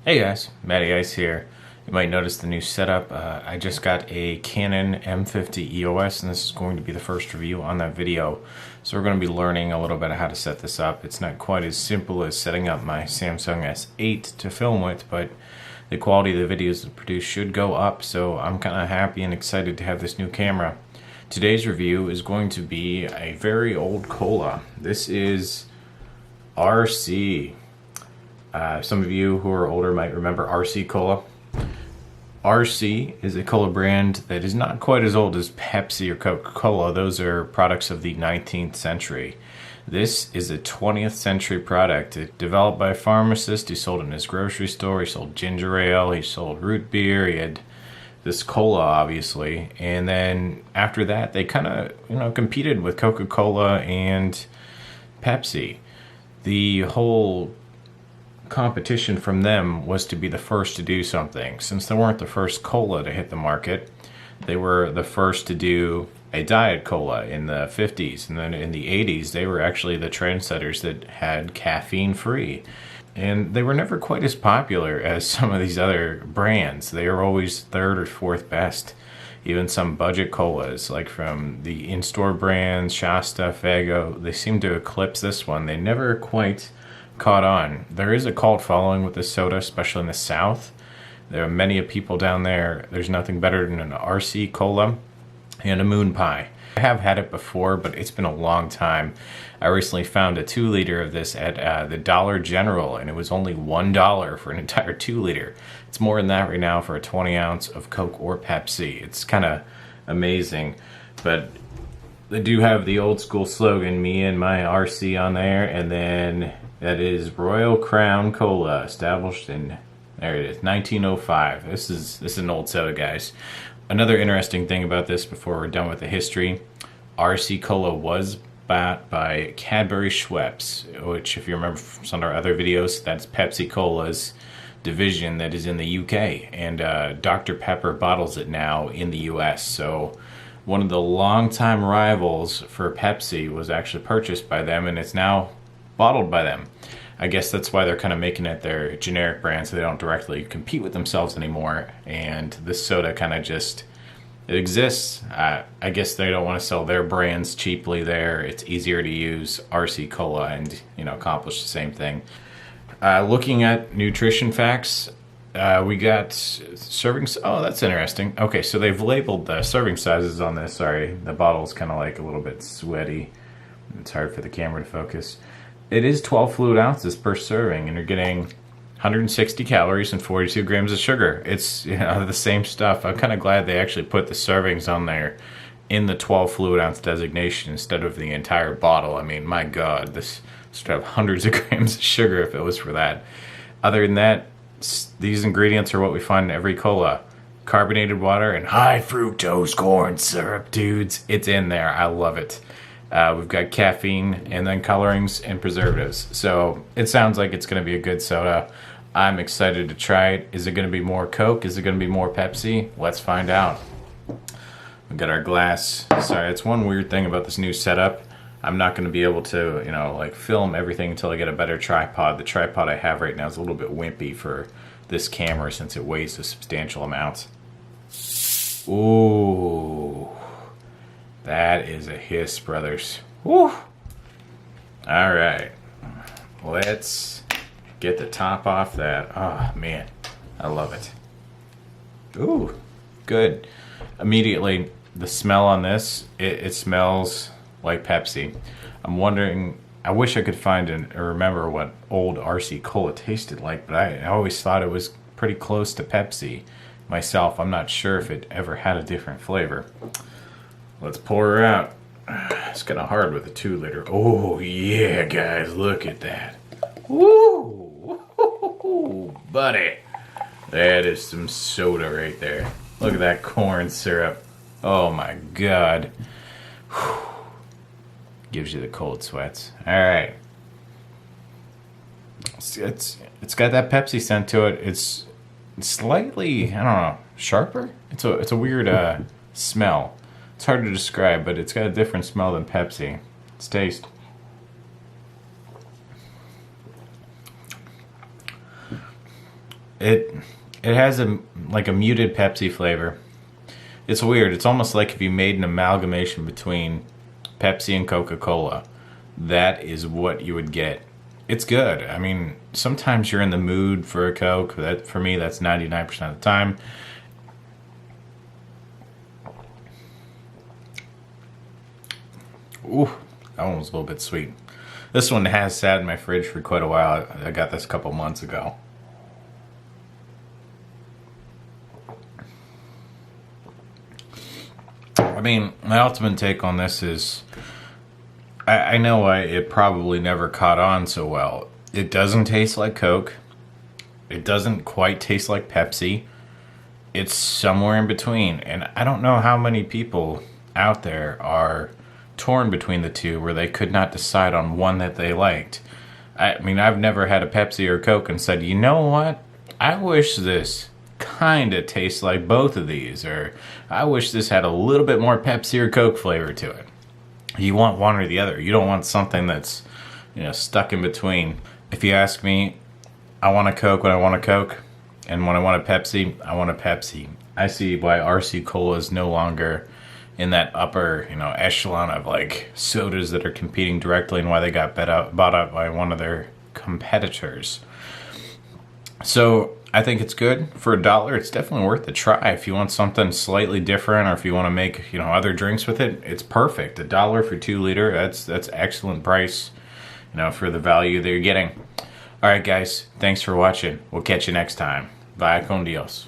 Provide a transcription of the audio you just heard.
Hey guys, Matty Ice here. You might notice the new setup. I just got a Canon M50 EOS, and this is going to be the first review on that video. So we're going to be learning a little bit of how to set this up. It's not quite as simple as setting up my Samsung S8 to film with, but the quality of the videos that produce should go up, so I'm kind of happy and excited to have this new camera. Today's review is going to be a very old cola. This is RC. Some of you who are older might remember RC Cola. RC is a cola brand that is not quite as old as Pepsi or Coca-Cola. Those are products of the 19th century. This is a 20th century product. It developed by a pharmacist. He sold it in his grocery store. He sold ginger ale. He sold root beer. He had this cola, obviously. And then after that, they kind of, competed with Coca-Cola and Pepsi. The whole competition from them was to be the first to do something. Since they weren't the first cola to hit the market, they were the first to do a diet cola in the 50s, and then in the 80s they were actually the trendsetters that had caffeine free, and they were never quite as popular as some of these other brands. They were always third or fourth best. Even some budget colas, like from the in-store brands, Shasta, Faygo, they seem to eclipse this one. They never quite caught on. There is a cult following with this soda, especially in the South. There are many people down there. There's nothing better than an RC Cola and a moon pie. I have had it before, but it's been a long time. I recently found a 2-liter of this at the Dollar General, and it was only $1 for an entire 2-liter. It's more than that right now for a 20 ounce of Coke or Pepsi. It's kind of amazing, but they do have the old school slogan, me and my RC, on there, and then that is Royal Crown Cola, established in, there it is, 1905. This is an old soda, guys. Another interesting thing about this before we're done with the history, RC Cola was bought by Cadbury Schweppes, which, if you remember from some of our other videos, that's Pepsi Cola's division that is in the UK, and Dr. Pepper bottles it now in the US. So one of the longtime rivals for Pepsi was actually purchased by them, and it's now bottled by them. I guess that's why they're kind of making it their generic brand, so they don't directly compete with themselves anymore, and this soda kind of just, it exists. I guess they don't want to sell their brands cheaply there. It's easier to use RC Cola and accomplish the same thing. Looking at nutrition facts, we got servings. Oh, that's interesting. Okay, so they've labeled the serving sizes on this. Sorry, the bottle's kind of like a little bit sweaty. It's hard for the camera to focus. It is 12 fluid ounces per serving, and you're getting 160 calories and 42 grams of sugar. It's the same stuff. I'm kind of glad they actually put the servings on there in the 12 fluid ounce designation instead of the entire bottle. I mean, my God, this should have hundreds of grams of sugar if it was for that. Other than that, these ingredients are what we find in every cola. Carbonated water and high fructose corn syrup, dudes. It's in there. I love it. We've got caffeine and then colorings and preservatives. So it sounds like it's going to be a good soda. I'm excited to try it. Is it going to be more Coke? Is it going to be more Pepsi? Let's find out. We've got our glass. Sorry, it's one weird thing about this new setup. I'm not going to be able to, film everything until I get a better tripod. The tripod I have right now is a little bit wimpy for this camera since it weighs a substantial amount. Ooh. That is a hiss, brothers. Woo! Alright. Let's get the top off that. Oh, man. I love it. Ooh. Good. Immediately, the smell on this, it smells like Pepsi. I'm wondering, I wish I could find or remember what old RC Cola tasted like, but I always thought it was pretty close to Pepsi. Myself, I'm not sure if it ever had a different flavor. Let's pour her out. It's kind of hard with a 2-liter. Oh, yeah, guys, look at that. Woo! Buddy. That is some soda right there. Look at that corn syrup. Oh, my God. Gives you the cold sweats. All right. It's got that Pepsi scent to it. It's slightly, I don't know, sharper? It's a weird smell. It's hard to describe, but it's got a different smell than Pepsi. Let's taste. it has a like a muted Pepsi flavor. It's weird. It's almost like if you made an amalgamation between Pepsi and Coca-Cola. That is what you would get. It's good. I mean, sometimes you're in the mood for a Coke. That, for me, that's 99% of the time. Ooh, that one was a little bit sweet. This one has sat in my fridge for quite a while. I got this a couple months ago. I mean, my ultimate take on this is, I know why it probably never caught on so well. It doesn't taste like Coke. It doesn't quite taste like Pepsi. It's somewhere in between. And I don't know how many people out there are torn between the two where they could not decide on one that they liked. I mean, I've never had a Pepsi or Coke and said, you know what? I wish this kind of tastes like both of these. Or I wish this had a little bit more Pepsi or Coke flavor to it. You want one or the other. You don't want something that's, stuck in between. If you ask me, I want a Coke when I want a Coke, and when I want a Pepsi, I want a Pepsi. I see why RC Cola is no longer in that upper, echelon of like sodas that are competing directly, and why they got bought out by one of their competitors. So I think it's good for $1. It's definitely worth a try. If you want something slightly different, or if you want to make other drinks with it, it's perfect. $1 for 2 liter. That's excellent price, for the value that you're getting. All right, guys. Thanks for watching. We'll catch you next time. Bye con Dios.